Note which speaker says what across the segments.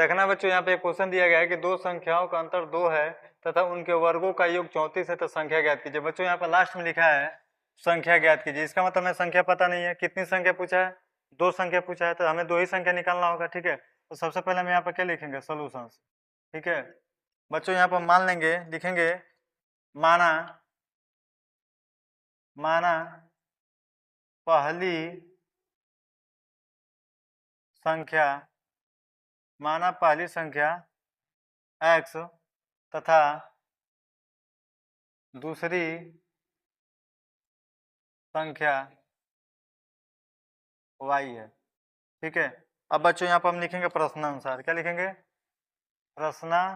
Speaker 1: देखना बच्चों, यहाँ पे एक क्वेश्चन दिया गया है कि दो संख्याओं का अंतर 2 है तथा उनके वर्गों का योग 34 है, तो संख्या ज्ञात कीजिए। बच्चों यहाँ पर लास्ट में लिखा है संख्या ज्ञात कीजिए, इसका मतलब हमें संख्या पता नहीं है। कितनी संख्या पूछा है? 2 संख्या पूछा है, तो हमें 2 ही संख्या निकालना होगा। ठीक है, तो सबसे पहले हम यहाँ पर क्या लिखेंगे? सोल्यूशन। ठीक है बच्चों, यहाँ पर मान लेंगे, लिखेंगे माना माना पहली संख्या माना पहली संख्या x तथा दूसरी संख्या y है। ठीक है, अब बच्चों यहाँ पर हम लिखेंगे प्रश्नानुसार। क्या लिखेंगे? प्रश्नानुसार,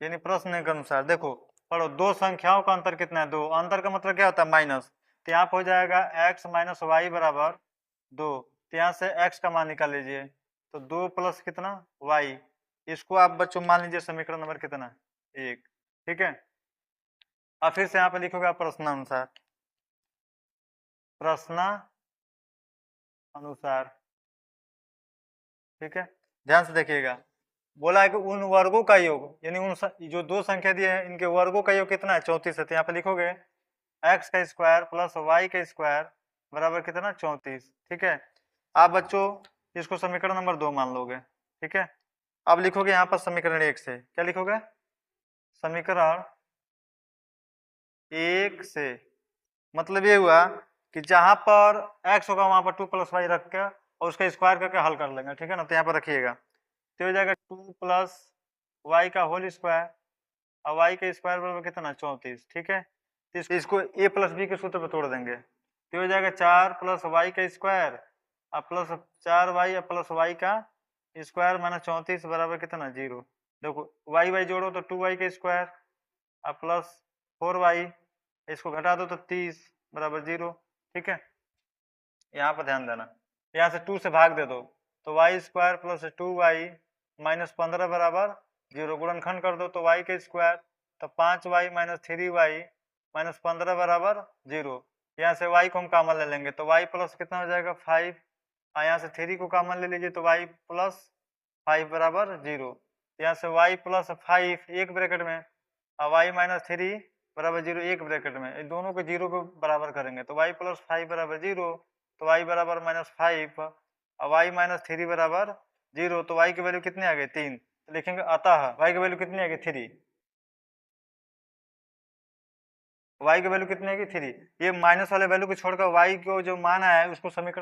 Speaker 1: यानी प्रश्न के अनुसार। देखो पढ़ो, दो संख्याओं का अंतर कितना है? 2। अंतर का मतलब क्या होता है? माइनस। तो यहाँ पर हो जाएगा x माइनस वाई बराबर 2। तो यहाँ से x का मान निकाल लीजिए, तो 2 प्लस कितना? y। इसको आप बच्चों मान लीजिए समीकरण नंबर कितना? 1। ठीक है, अब फिर से यहाँ पे लिखोगे आप प्रश्नानुसार। प्रश्नानुसार, ठीक है, ध्यान से देखिएगा। बोला है कि उन वर्गों का योग, यानी उन जो दो संख्या दिए हैं इनके वर्गों का योग कितना है? 34 है। तो यहाँ पे लिखोगे x का स्क्वायर प्लस y का स्क्वायर बराबर कितना? 34। ठीक है, आप बच्चों इसको समीकरण नंबर 2 मान लोगे। ठीक है, अब लिखोगे यहाँ पर समीकरण 1 से। क्या लिखोगे? समीकरण 1 से मतलब ये हुआ कि जहां पर x होगा वहां पर 2 प्लस वाई रख के और उसका स्क्वायर करके हल कर लेंगे। ठीक है ना, तो यहाँ पर रखिएगा, तो हो जाएगा 2 प्लस वाई का होल स्क्वायर और वाई का स्क्वायर बराबर कितना? 34। ठीक है, तो इसको a प्लस बी के सूत्र पर तोड़ देंगे, तो हो जाएगा 4 प्लस वाई का स्क्वायर और प्लस 4y और प्लस वाई का स्क्वायर माइनस 34 बराबर कितना? 0। देखो वाई वाई जोड़ो तो 2y का स्क्वायर और प्लस 4y, इसको घटा दो तो 30 बराबर 0। ठीक है, यहाँ पर ध्यान देना, यहाँ से 2 से भाग दे दो तो Y square plus 2y minus 15 बराबर 0। गुणनखंड कर दो तो y का स्क्वायर, तो 5y माइनस 3y माइनस 15 बराबर 0। यहाँ से y को हम कॉमन ले लेंगे तो y प्लस कितना हो जाएगा? 5। और यहाँ से 3 को कॉमन ले लीजिए तो y प्लस 5 बराबर 0। यहाँ से y प्लस 5 एक ब्रैकेट में और y माइनस 3 बराबर 0 एक ब्रैकेट में, इन दोनों को 0 को बराबर करेंगे तो y प्लस 5 बराबर 0, तो y बराबर माइनस 5 और y माइनस 3 बराबर 0। तो y की वैल्यू कितनी आ गई? 3। तो लिखेंगे अतः y की वैल्यू कितनी आ गई? 3। y की वैल्यू कितनी आ गई? 3। ये माइनस वाले वैल्यू को छोड़कर y को जो मान आया है उसको समीकरण